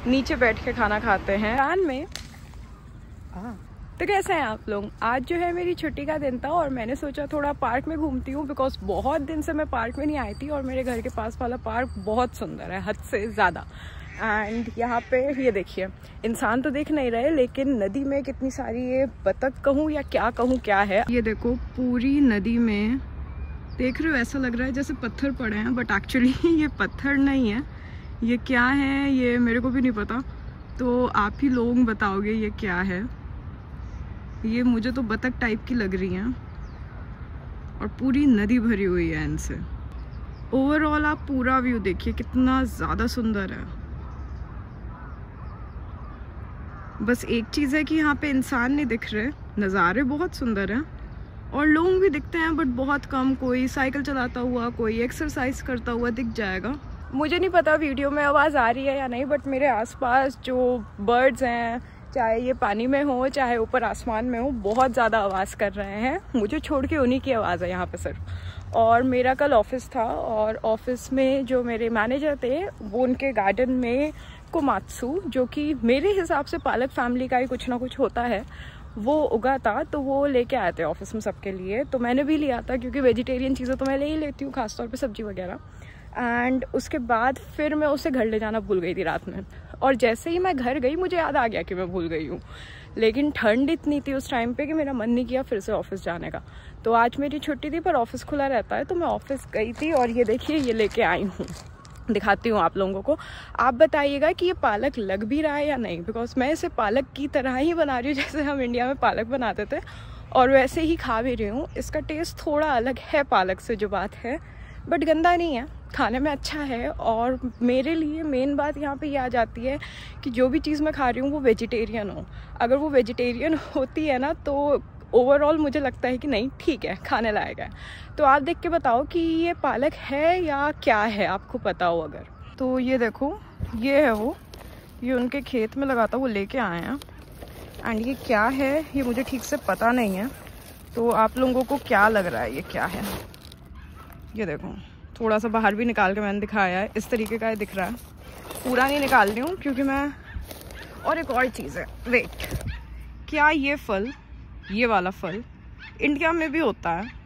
नीचे बैठ के खाना खाते हैं कान में। तो कैसे हैं आप लोग? आज जो है मेरी छुट्टी का दिन था और मैंने सोचा थोड़ा पार्क में घूमती हूँ, बिकॉज बहुत दिन से मैं पार्क में नहीं आई थी और मेरे घर के पास वाला पार्क बहुत सुंदर है, हद से ज़्यादा। एंड यहाँ पे ये देखिए, इंसान तो दिख नहीं रहे लेकिन नदी में कितनी सारी ये बतख कहूँ या क्या कहूँ क्या है। ये देखो पूरी नदी में देख रहे हो, ऐसा लग रहा है जैसे पत्थर पड़े हैं, बट एक्चुअली ये पत्थर नहीं है। ये क्या है ये मेरे को भी नहीं पता, तो आप ही लोग बताओगे ये क्या है। ये मुझे तो बतख टाइप की लग रही हैं और पूरी नदी भरी हुई है इनसे। ओवरऑल आप पूरा व्यू देखिए कितना ज़्यादा सुंदर है। बस एक चीज़ है कि यहाँ पे इंसान नहीं दिख रहे, नज़ारे बहुत सुंदर हैं और लोग भी दिखते हैं बट बहुत कम। कोई साइकिल चलाता हुआ, कोई एक्सरसाइज करता हुआ दिख जाएगा। मुझे नहीं पता वीडियो में आवाज़ आ रही है या नहीं, बट मेरे आसपास जो बर्ड्स हैं, चाहे ये पानी में हो चाहे ऊपर आसमान में हो, बहुत ज़्यादा आवाज़ कर रहे हैं। मुझे छोड़ के उन्हीं की आवाज़ है यहाँ पे सिर्फ। और मेरा कल ऑफिस था और ऑफिस में जो मेरे मैनेजर थे वो उनके गार्डन में कोमात्सु, जो कि मेरे हिसाब से पालक फैमिली का ही कुछ ना कुछ होता है, वो उगा था। तो वो लेके आए थे ऑफिस में सबके लिए, तो मैंने भी लिया था क्योंकि वेजिटेरियन चीज़ें तो मैं ले ही लेती हूँ, खासतौर पे सब्जी वगैरह। एंड उसके बाद फिर मैं उसे घर ले जाना भूल गई थी रात में, और जैसे ही मैं घर गई मुझे याद आ गया कि मैं भूल गई हूँ। लेकिन ठंड इतनी थी उस टाइम पे कि मेरा मन नहीं किया फिर से ऑफिस जाने का। तो आज मेरी छुट्टी थी पर ऑफिस खुला रहता है, तो मैं ऑफिस गई थी और ये देखिए ये लेके आई हूँ, दिखाती हूँ आप लोगों को। आप बताइएगा कि ये पालक लग भी रहा है या नहीं, बिकॉज मैं इसे पालक की तरह ही बना रही हूँ जैसे हम इंडिया में पालक बनाते थे, और वैसे ही खा भी रही हूँ। इसका टेस्ट थोड़ा अलग है पालक से, जो बात है, बट गंदा नहीं है, खाने में अच्छा है। और मेरे लिए मेन बात यहाँ पे ये आ जाती है कि जो भी चीज़ मैं खा रही हूँ वो वेजिटेरियन हो। अगर वो वेजिटेरियन होती है ना तो ओवरऑल मुझे लगता है कि नहीं ठीक है, खाने लायक है। तो आप देख के बताओ कि ये पालक है या क्या है, आपको पता हो अगर। तो ये देखो, ये है वो, ये उनके खेत में लगा था, वो लेके आए हैं। एंड ये क्या है ये मुझे ठीक से पता नहीं है, तो आप लोगों को क्या लग रहा है ये क्या है? ये देखो, थोड़ा सा बाहर भी निकाल के मैंने दिखाया है, इस तरीके का ये दिख रहा है। पूरा नहीं निकाल रही हूँ क्योंकि मैं, और एक और चीज़ है, वेट, क्या ये फल, ये वाला फल इंडिया में भी होता है?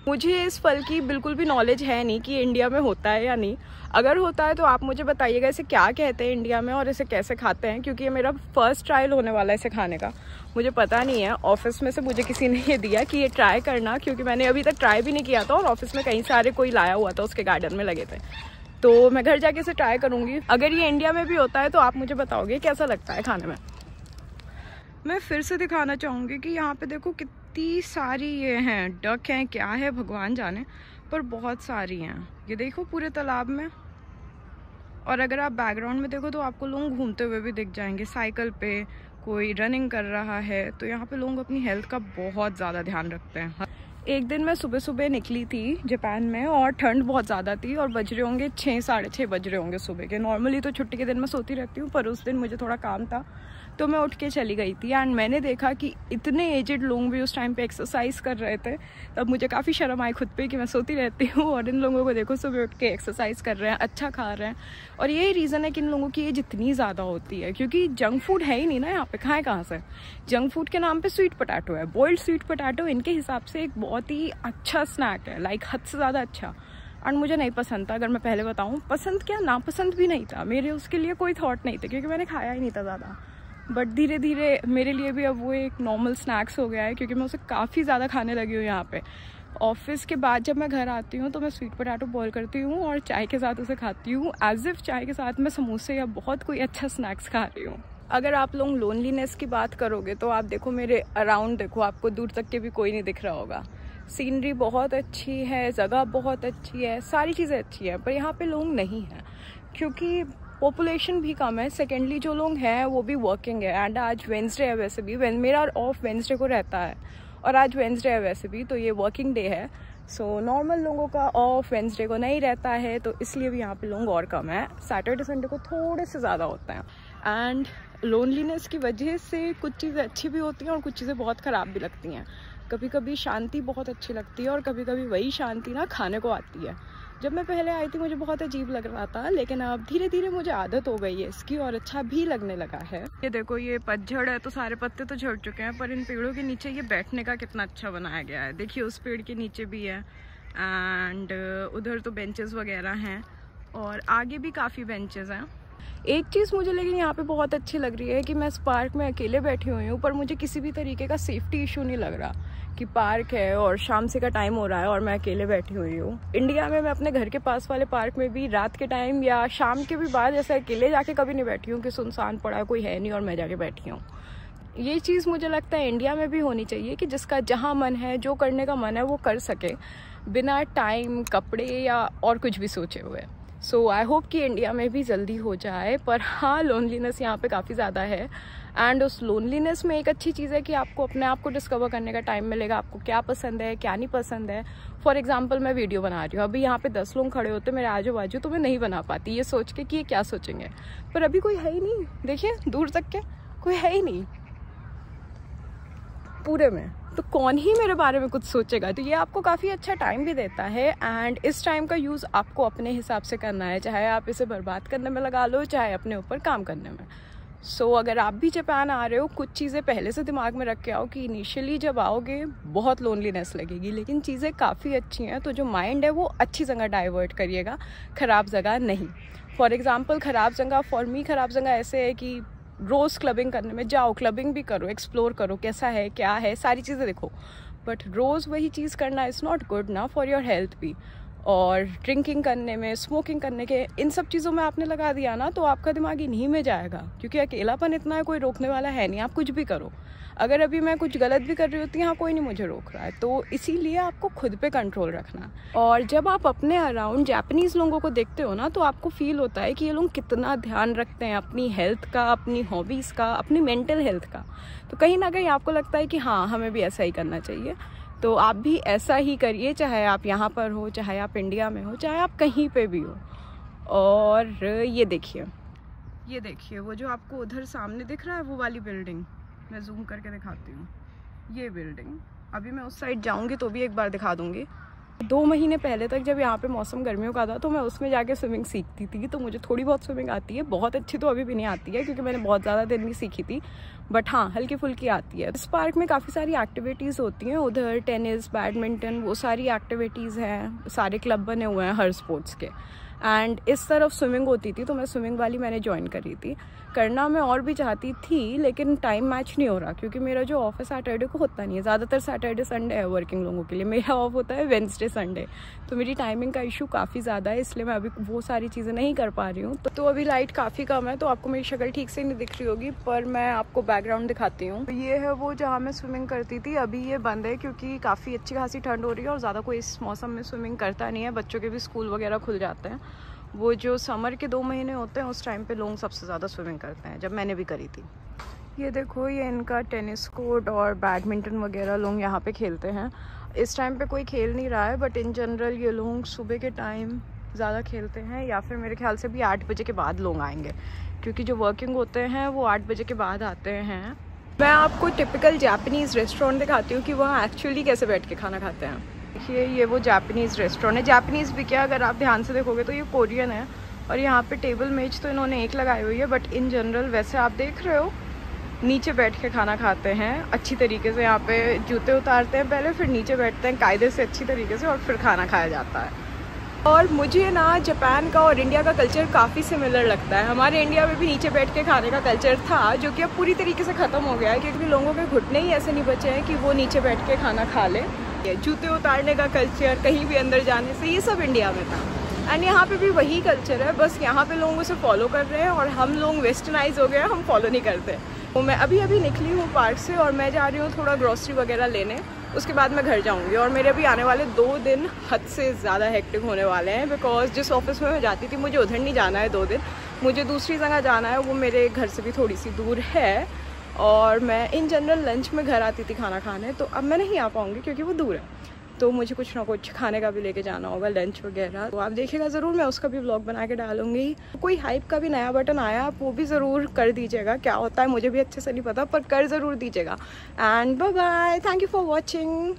मुझे इस फल की बिल्कुल भी नॉलेज है नहीं कि इंडिया में होता है या नहीं। अगर होता है तो आप मुझे बताइएगा इसे क्या कहते हैं इंडिया में और इसे कैसे खाते हैं, क्योंकि ये मेरा फर्स्ट ट्रायल होने वाला है इसे खाने का। मुझे पता नहीं है, ऑफिस में से मुझे किसी ने ये दिया कि ये ट्राई करना, क्योंकि मैंने अभी तक ट्राई भी नहीं किया था और ऑफिस में कई सारे कोई लाया हुआ था, उसके गार्डन में लगे थे। तो मैं घर जाके इसे ट्राई करूँगी। अगर ये इंडिया में भी होता है तो आप मुझे बताओगे कैसा लगता है खाने में। मैं फिर से दिखाना चाहूँगी कि यहाँ पे देखो कितनी सारी ये हैं, डक हैं क्या है भगवान जाने, पर बहुत सारी हैं। ये देखो पूरे तालाब में। और अगर आप बैकग्राउंड में देखो तो आपको लोग घूमते हुए भी दिख जाएंगे, साइकिल पे कोई रनिंग कर रहा है। तो यहाँ पे लोग अपनी हेल्थ का बहुत ज़्यादा ध्यान रखते हैं। एक दिन मैं सुबह सुबह निकली थी जापान में और ठंड बहुत ज़्यादा थी और बज रहे होंगे 6 साढ़े 6 बज रहे होंगे सुबह के। नॉर्मली तो छुट्टी के दिन मैं सोती रहती हूँ, पर उस दिन मुझे थोड़ा काम था तो मैं उठ के चली गई थी। एंड मैंने देखा कि इतने एजेड लोग भी उस टाइम पे एक्सरसाइज कर रहे थे। तब मुझे काफ़ी शर्म आई खुद पे कि मैं सोती रहती हूँ और इन लोगों को देखो सुबह उठ के एक्सरसाइज कर रहे हैं, अच्छा खा रहे हैं। और यही रीज़न है कि इन लोगों की एज इतनी ज़्यादा होती है, क्योंकि जंक फूड है ही नहीं ना यहाँ पे, खाएं कहाँ से। जंक फूड के नाम पे स्वीट पोटैटो है, बॉइल्ड स्वीट पोटैटो इनके हिसाब से एक बहुत ही अच्छा स्नैक है, लाइक हद से ज़्यादा अच्छा। और मुझे नहीं पसंद था, अगर मैं पहले बताऊँ, पसंद क्या नापसंद भी नहीं था, मेरे उसके लिए कोई थॉट नहीं था क्योंकि मैंने खाया ही नहीं था ज़्यादा। बट धीरे धीरे मेरे लिए भी अब वो एक नॉर्मल स्नैक्स हो गया है, क्योंकि मैं उसे काफ़ी ज़्यादा खाने लगी हूँ यहाँ पे। ऑफिस के बाद जब मैं घर आती हूँ तो मैं स्वीट पोटैटो बॉईल करती हूँ और चाय के साथ उसे खाती हूँ, एज इफ़ चाय के साथ मैं समोसे या बहुत कोई अच्छा स्नैक्स खा रही हूँ। अगर आप लोग लोनलीनेस की बात करोगे तो आप देखो मेरे अराउंड देखो, आपको दूर तक के भी कोई नहीं दिख रहा होगा। सीनरी बहुत अच्छी है, जगह बहुत अच्छी है, सारी चीज़ें अच्छी है, पर यहाँ पे लोग नहीं हैं क्योंकि पॉपुलेशन भी कम है। सेकेंडली जो लोग हैं वो भी वर्किंग है। एंड आज वेंसडे है, वैसे भी मेरा ऑफ वेंसडे को रहता है और आज वेंसडे है वैसे भी, तो ये वर्किंग डे है। सो नॉर्मल लोगों का ऑफ वेंसडे को नहीं रहता है, तो इसलिए भी यहाँ पे लोग और कम है। सैटरडे संडे को थोड़े से ज़्यादा होते हैं। एंड लोनलीनेस की वजह से कुछ चीज़ें अच्छी भी होती हैं और कुछ चीज़ें बहुत ख़राब भी लगती हैं। कभी कभी शांति बहुत अच्छी लगती है और कभी कभी वही शांति ना खाने को आती है। जब मैं पहले आई थी मुझे बहुत अजीब लग रहा था, लेकिन अब धीरे धीरे मुझे आदत हो गई है इसकी और अच्छा भी लगने लगा है। ये देखो, ये पतझड़ है तो सारे पत्ते तो झड़ चुके हैं, पर इन पेड़ों के नीचे ये बैठने का कितना अच्छा बनाया गया है। देखिए उस पेड़ के नीचे भी है एंड उधर तो बेंचेस वगैरह हैं और आगे भी काफ़ी बेंचेस हैं। एक चीज़ मुझे लेकिन यहाँ पे बहुत अच्छी लग रही है कि मैं इस पार्क में अकेले बैठी हुई हूँ, पर मुझे किसी भी तरीके का सेफ्टी इशू नहीं लग रहा कि पार्क है और शाम से का टाइम हो रहा है और मैं अकेले बैठी हुई हूँ। इंडिया में मैं अपने घर के पास वाले पार्क में भी रात के टाइम या शाम के भी बाद ऐसे अकेले जाके कभी नहीं बैठी हूँ कि सुनसान पड़ा कोई है नहीं और मैं जाके बैठी हूँ। ये चीज़ मुझे लगता है इंडिया में भी होनी चाहिए कि जिसका जहाँ मन है, जो करने का मन है वो कर सके बिना टाइम, कपड़े या और कुछ भी सोचे हुए। सो आई होप कि इंडिया में भी जल्दी हो जाए। पर हाँ, लोनलीनेस यहाँ पे काफ़ी ज़्यादा है एंड उस लोनलीनेस में एक अच्छी चीज़ है कि आपको अपने आप को डिस्कवर करने का टाइम मिलेगा, आपको क्या पसंद है क्या नहीं पसंद है। फॉर एग्जांपल मैं वीडियो बना रही हूँ, अभी यहाँ पे 10 लोग खड़े होते मेरे आजू बाजू तो मैं नहीं बना पाती ये सोच के कि ये क्या सोचेंगे, पर अभी कोई है ही नहीं। देखिए दूर तक के कोई है ही नहीं पूरे में, तो कौन ही मेरे बारे में कुछ सोचेगा। तो ये आपको काफ़ी अच्छा टाइम भी देता है एंड इस टाइम का यूज़ आपको अपने हिसाब से करना है, चाहे आप इसे बर्बाद करने में लगा लो, चाहे अपने ऊपर काम करने में। सो अगर आप भी जापान आ रहे हो, कुछ चीज़ें पहले से दिमाग में रख के आओ कि इनिशियली जब आओगे बहुत लोनलीनेस लगेगी, लेकिन चीज़ें काफ़ी अच्छी हैं, तो जो माइंड है वो अच्छी जगह डाइवर्ट करिएगा, ख़राब जगह नहीं। फॉर एग्ज़ाम्पल ख़राब जगह, फॉर मी ख़राब जगह ऐसे है कि रोज़ क्लबिंग करने में जाओ, क्लबिंग भी करो, एक्सप्लोर करो कैसा है क्या है, सारी चीज़ें देखो, बट रोज़ वही चीज़ करना इज़ नॉट गुड ना फॉर योर हेल्थ भी। और ड्रिंकिंग करने में, स्मोकिंग करने के, इन सब चीज़ों में आपने लगा दिया ना तो आपका दिमाग इन्हीं में जाएगा, क्योंकि अकेलापन इतना है, कोई रोकने वाला है नहीं, आप कुछ भी करो। अगर अभी मैं कुछ गलत भी कर रही होती, यहाँ कोई नहीं मुझे रोक रहा है, तो इसीलिए आपको खुद पे कंट्रोल रखना। और जब आप अपने अराउंड जापानीज़ लोगों को देखते हो ना तो आपको फील होता है कि ये लोग कितना ध्यान रखते हैं अपनी हेल्थ का, अपनी हॉबीज़ का, अपनी मेंटल हेल्थ का। तो कहीं ना कहीं आपको लगता है कि हाँ हमें भी ऐसा ही करना चाहिए। तो आप भी ऐसा ही करिए, चाहे आप यहाँ पर हो, चाहे आप इंडिया में हो, चाहे आप कहीं पे भी हो। और ये देखिए वो जो आपको उधर सामने दिख रहा है वो वाली बिल्डिंग, मैं जूम करके दिखाती हूँ। ये बिल्डिंग, अभी मैं उस साइड जाऊँगी तो भी एक बार दिखा दूँगी। 2 महीने पहले तक जब यहाँ पे मौसम गर्मियों का था तो मैं उसमें जाके स्विमिंग सीखती थी, तो मुझे थोड़ी बहुत स्विमिंग आती है, बहुत अच्छी तो अभी भी नहीं आती है क्योंकि मैंने बहुत ज़्यादा दिन नहीं सीखी थी, बट हाँ हल्की फुल्की आती है। इस पार्क में काफ़ी सारी एक्टिविटीज़ होती हैं, उधर टेनिस, बैडमिंटन, वो सारी एक्टिविटीज़ हैं, सारे क्लब बने हुए हैं हर स्पोर्ट्स के। एंड इस तरफ स्विमिंग होती थी तो मैं स्विमिंग वाली मैंने ज्वाइन करी थी। करना मैं और भी चाहती थी लेकिन टाइम मैच नहीं हो रहा क्योंकि मेरा जो ऑफ है सैटरडे को होता नहीं है, ज़्यादातर सैटरडे संडे है वर्किंग लोगों के लिए, मेरा ऑफ होता है वेडनेसडे संडे, तो मेरी टाइमिंग का इशू काफ़ी ज़्यादा है, इसलिए मैं अभी वो सारी चीज़ें नहीं कर पा रही हूँ। तो अभी लाइट काफ़ी कम है तो आपको मेरी शक्ल ठीक से नहीं दिख रही होगी, पर मैं आपको बैकग्राउंड दिखाती हूँ। ये है वो जहाँ मैं स्विमिंग करती थी, अभी ये बंद है क्योंकि काफ़ी अच्छी खासी ठंड हो रही है और ज़्यादा कोई इस मौसम में स्विमिंग करता नहीं है, बच्चों के भी स्कूल वगैरह खुल जाते हैं। वो जो समर के 2 महीने होते हैं उस टाइम पे लोग सबसे ज़्यादा स्विमिंग करते हैं, जब मैंने भी करी थी। ये देखो, ये इनका टेनिस कोर्ट और बैडमिंटन वगैरह लोग यहाँ पे खेलते हैं। इस टाइम पे कोई खेल नहीं रहा है, बट इन जनरल ये लोग सुबह के टाइम ज़्यादा खेलते हैं, या फिर मेरे ख्याल से भी 8 बजे के बाद लोग आएंगे क्योंकि जो वर्किंग होते हैं वो 8 बजे के बाद आते हैं। मैं आपको टिपिकल जापानीज़ रेस्टोरेंट दिखाती हूँ कि वहाँ एक्चुअली कैसे बैठ के खाना खाते हैं। देखिए ये वो जापानीज़ रेस्टोरेंट है, जापानीज़ भी क्या, अगर आप ध्यान से देखोगे तो ये कोरियन है। और यहाँ पे टेबल मेज तो इन्होंने एक लगाई हुई है, बट इन जनरल वैसे आप देख रहे हो नीचे बैठ के खाना खाते हैं अच्छी तरीके से। यहाँ पे जूते उतारते हैं पहले, फिर नीचे बैठते हैं कायदे से अच्छी तरीके से और फिर खाना खाया जाता है। और मुझे ना जापान का और इंडिया का कल्चर काफ़ी सिमिलर लगता है। हमारे इंडिया में भी नीचे बैठ के खाने का कल्चर था जो कि अब पूरी तरीके से ख़त्म हो गया है क्योंकि लोगों के घुटने ही ऐसे नहीं बचे हैं कि वो नीचे बैठ के खाना खा लें। जूते उतारने का कल्चर, कहीं भी अंदर जाने से, ये सब इंडिया में था एंड यहाँ पे भी वही कल्चर है, बस यहाँ पे लोग उसे फॉलो कर रहे हैं और हम लोग वेस्टर्नाइज हो गए हैं, हम फॉलो नहीं करते। तो मैं अभी निकली हूँ पार्क से और मैं जा रही हूँ थोड़ा ग्रॉसरी वगैरह लेने, उसके बाद मैं घर जाऊँगी। और मेरे अभी आने वाले 2 दिन हद से ज़्यादा हेक्टिक होने वाले हैं बिकॉज जिस ऑफिस में मैं जाती थी मुझे उधर नहीं जाना है 2 दिन, मुझे दूसरी जगह जाना है, वो मेरे घर से भी थोड़ी सी दूर है। और मैं इन जनरल लंच में घर आती थी खाना खाने, तो अब मैं नहीं आ पाऊँगी क्योंकि वो दूर है, तो मुझे कुछ ना कुछ खाने का भी लेके जाना होगा, लंच वगैरह। तो आप देखिएगा ज़रूर, मैं उसका भी व्लॉग बना के डालूंगी। कोई हाइप का भी नया बटन आया, आप वो भी ज़रूर कर दीजिएगा, क्या होता है मुझे भी अच्छे से नहीं पता, पर कर ज़रूर दीजिएगा। And bye bye, thank you for watching.